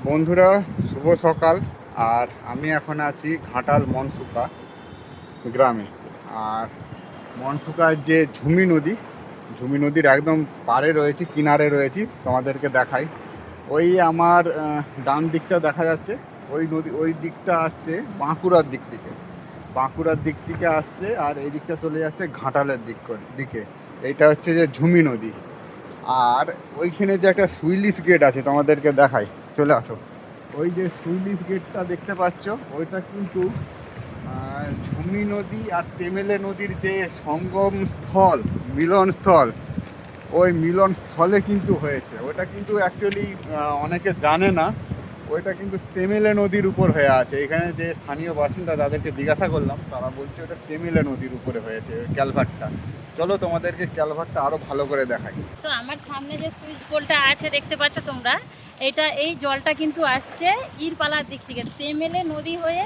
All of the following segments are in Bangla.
বন্ধুরা, শুভ সকাল। আর আমি এখন আছি ঘাটাল মনসুকা গ্রামে। আর মনসুকার যে ঝুমি নদীর একদম পাড়ে রয়েছি, কিনারে রয়েছি। তোমাদেরকে দেখাই, ওই আমার ডান দিকটা দেখা যাচ্ছে। ওই দিকটা আসছে বাঁকুড়ার দিক থেকে আসছে, আর এই দিকটা চলে যাচ্ছে ঘাটালের দিকে। এইটা হচ্ছে যে ঝুমি নদী। আর ওইখানে যে একটা সুইলিশ গেট আছে, তোমাদেরকে দেখাই, চলে আসো। ওই যে সুইলিশ গেটটা দেখতে পাচ্ছ, ওইটা কিন্তু ঝুমি নদী আর তেমেলে নদীর যে সঙ্গম স্থল, মিলন স্থল, ওই মিলন স্থলে কিন্তু হয়েছে। ওটা কিন্তু অ্যাকচুয়ালি অনেকে জানে না, ওইটা কিন্তু তেমেলে নদীর উপর হয়ে আছে। এখানে যে স্থানীয় বাসিন্দা, তাদেরকে জিজ্ঞাসা করলাম, তারা বলছে ওটা তেমেলে নদীর উপরে হয়েছে ওই ক্যালভারটা। চলো তোমাদেরকে ক্যালভারটা আরও ভালো করে দেখাই। তো আমার সামনে যে সুইচ বোর্ডটা আছে দেখতে পাচ্ছ তোমরা, এই জলটা কিন্তু আসছে ইরপালার দিক থেকে, তেমেলে নদী হয়ে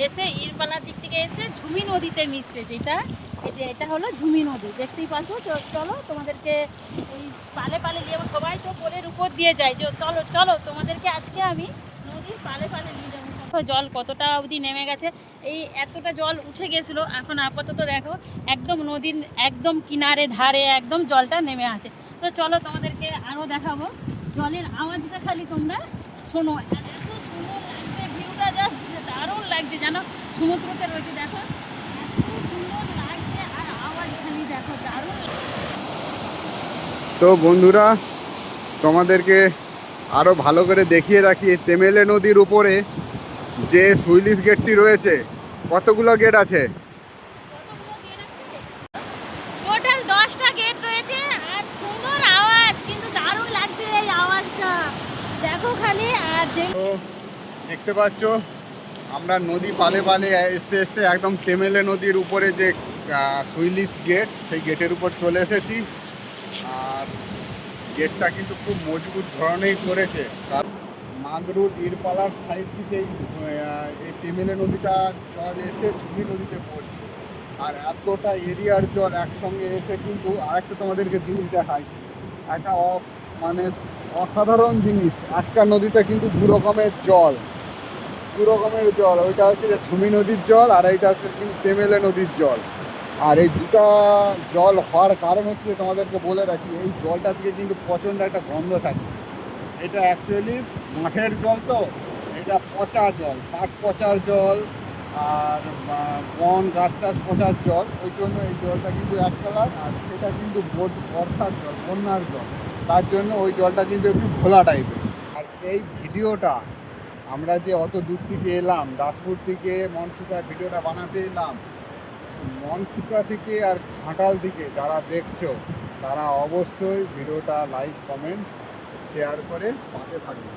এসে ইরপালার দিক থেকে এসে ঝুমি নদীতে মিশছে। এটা হলো ঝুমি নদী, দেখতেই পাচ্ছ। তো চলো তোমাদেরকে ওই পালে পালে নিয়ে যাবো। সবাই তো পোলের উপর দিয়ে যায়, যে চলো চলো তোমাদেরকে আজকে আমি নদীর পালে পালে নিয়ে যাবো। জল কতটা অবধি নেমে গেছে, এই এতটা জল উঠে গেছিলো, এখন আপাতত দেখো একদম নদীর একদম কিনারে ধারে একদম জলটা নেমে আছে। তো চলো তোমাদেরকে আরও দেখাবো। জলের আওয়াজটা খালি তোমরা শোনো, আর এত সুন্দর লাগছে, ভিউটা জাস্ট দারুণ লাগছে, যেন সমুদ্রতে রয়েছে। দেখো এত সুন্দর লাগছে, আর আওয়াজ খালি দেখো দারুণ। তো বন্ধুরা, তোমাদেরকে আরও ভালো করে দেখিয়ে রাখি, তেমেলে নদীর উপরে যে সুইলিশ গেটটি রয়েছে, কতগুলো গেট আছে? টোটাল 10টা গেট রয়েছে, আর সুন্দর আওয়াজ, কিন্তু দারুণ লাগছে এই আওয়াজটা, দেখো খালি। আর তো দেখতে পাচ্ছ, আমরা নদী পালে পালে আস্তে একদম তেমেলে নদীর উপরে যে সুইলিশ গেট, সেই গেটের উপর চলে এসেছি। আর গেটটা কিন্তু খুব মজবুত ধরনেরই করেছে। তার মাগরুল ইরপালার সাইড থেকেই এই তেমেলে নদীটা জল এসে ঝুমি নদীতে পড়ছে। আর এতটা এরিয়ার জল একসঙ্গে এসে কিন্তু আরেকটা তোমাদেরকে জিনিস দেখাই, একটা মানে অসাধারণ জিনিস। একটা নদীতে কিন্তু দু রকমের জল, ওইটা হচ্ছে যে ঝুমি নদীর জল, আর এইটা হচ্ছে কিন্তু তেমেলে নদীর জল। আর এই দুটা জল হওয়ার কারণ হচ্ছে, তোমাদেরকে বলে রাখি, এই জলটা থেকে কিন্তু প্রচণ্ড একটা গন্ধ থাকে। এটা অ্যাকচুয়ালি মাঠের জল, তো এটা পচা জল, কাঠ পচার জল, আর বন গাছ টাছ পচার জল। ওই জন্য এই জলটা কিন্তু এক কালার, আর সেটা কিন্তু বর্ষার জল, বন্যার জল। তার জন্য ওই জলটা কিন্তু একটু ঘোলা টাইপের। আর এই ভিডিওটা আমরা যে অত দূর থেকে এলাম, দাসপুর থেকে মনসুকা, ভিডিওটা বানাতে এলাম, মনসুকা থেকে আর ঘাটাল থেকে যারা দেখছো, তারা অবশ্যই ভিডিওটা লাইক, কমেন্ট, শেয়ার করে পাশে থাকবে।